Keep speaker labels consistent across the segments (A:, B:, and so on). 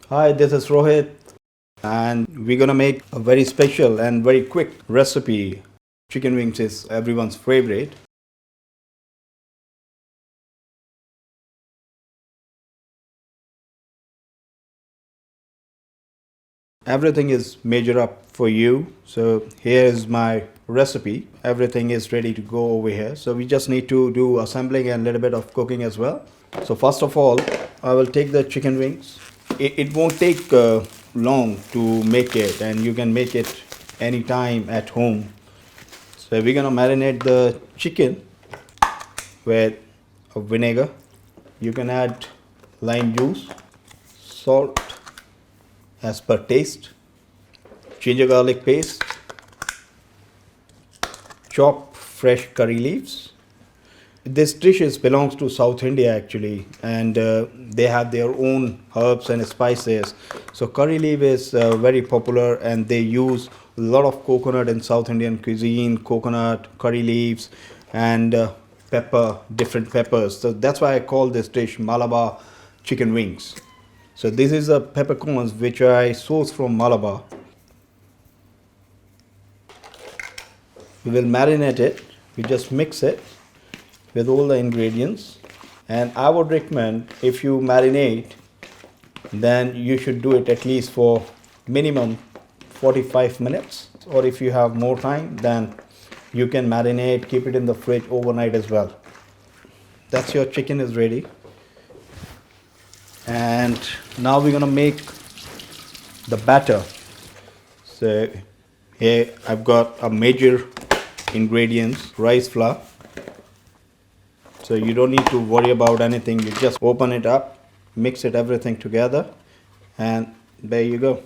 A: Hi, this is Rohit, and we're gonna make a very special and very quick recipe. Chicken wings is everyone's favorite. Everything is measured up for you. So here is my recipe. Everything is ready to go over here. So we just need to do assembling and a little bit of cooking as well. So first of all, I will take the chicken wings. It won't take long to make it, and you can make it anytime at home. So we're gonna marinate the chicken with a vinegar. You can add lime juice, salt as per taste, ginger garlic paste, chop fresh curry leaves. This dish belongs to South India actually, and they have their own herbs and spices. So curry leaf is very popular, and they use a lot of coconut in South Indian cuisine. Coconut, curry leaves, and pepper, different peppers. So that's why I call this dish Malabar chicken wings. So this is a peppercorns which I source from Malabar. We will marinate it. We just mix it with all the ingredients, and I would recommend, if you marinate, then you should do it at least for minimum 45 minutes, or if you have more time, then you can marinate, keep it in the fridge overnight as well. That's your chicken is ready. And now we're gonna make the batter. So here I've got a major ingredients: rice flour. So you don't need to worry about anything. You just open it up, mix it everything together, and there you go.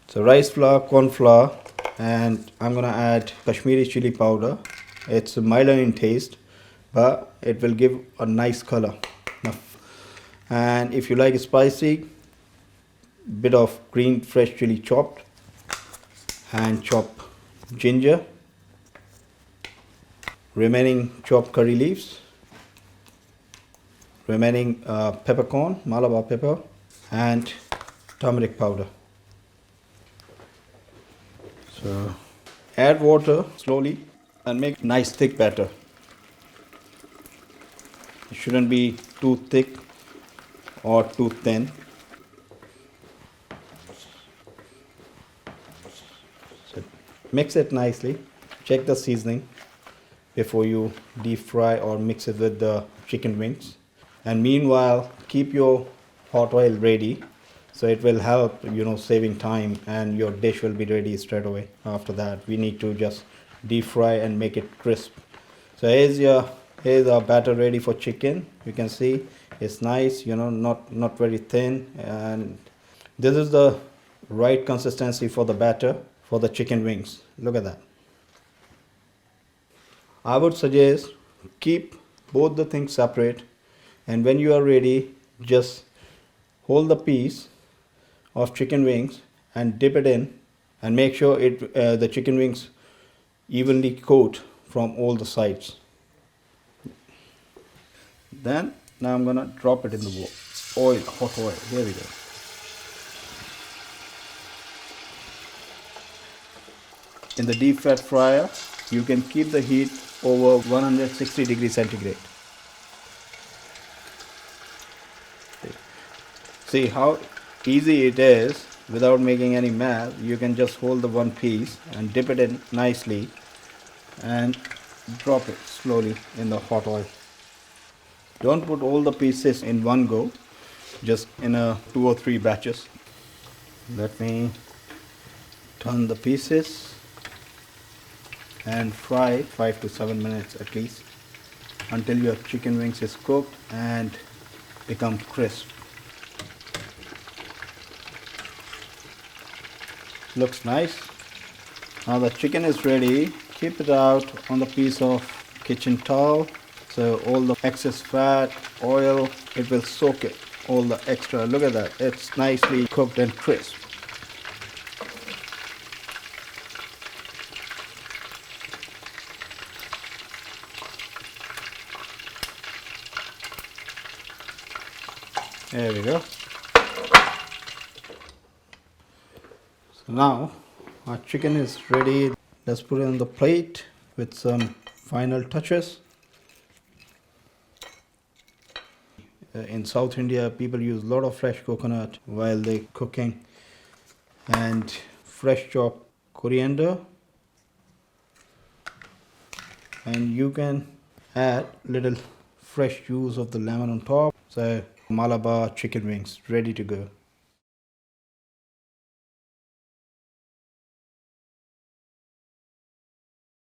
A: So rice flour, corn flour, and I'm gonna add Kashmiri chili powder. It's milder in taste, but it will give a nice color. And if you like spicy, bit of green fresh chili chopped, and chop ginger, remaining chopped curry leaves, remaining peppercorn, Malabar pepper, and turmeric powder. So add water slowly and make nice thick batter. It shouldn't be too thick or too thin. So mix it nicely. Check the seasoning before you deep fry or mix it with the chicken wings. And meanwhile, keep your hot oil ready, so it will help saving time, and your dish will be ready straight away. After that, we need to just deep fry and make it crisp. So here's our batter ready for chicken. You can see it's nice, not very thin, and this is the right consistency for the batter for the chicken wings. Look at that. I would suggest keep both the things separate, and when you are ready, just hold the piece of chicken wings and dip it in, and make sure the chicken wings evenly coat from all the sides. Then now I'm gonna drop it in the oil, hot oil. Here we go. In the deep fat fryer, you can keep the heat over 160 degrees centigrade. See how easy it is without making any mess. You can just hold the one piece and dip it in nicely and drop it slowly in the hot oil. Don't put all the pieces in one go, just in a 2 or 3 batches. Let me turn the pieces and fry 5 to 7 minutes at least, until your chicken wings is cooked and become crisp. Looks nice. Now the chicken is ready. Keep it out on the piece of kitchen towel, so all the excess fat, oil, it will soak it, all the extra. Look at that, it's nicely cooked and crisp. There we go. Now our chicken is ready. Let's put it on the plate with some final touches. In South India, people use a lot of fresh coconut while they're cooking, and fresh chopped coriander, and you can add little fresh juice of the lemon on top. So Malabar chicken wings ready to go.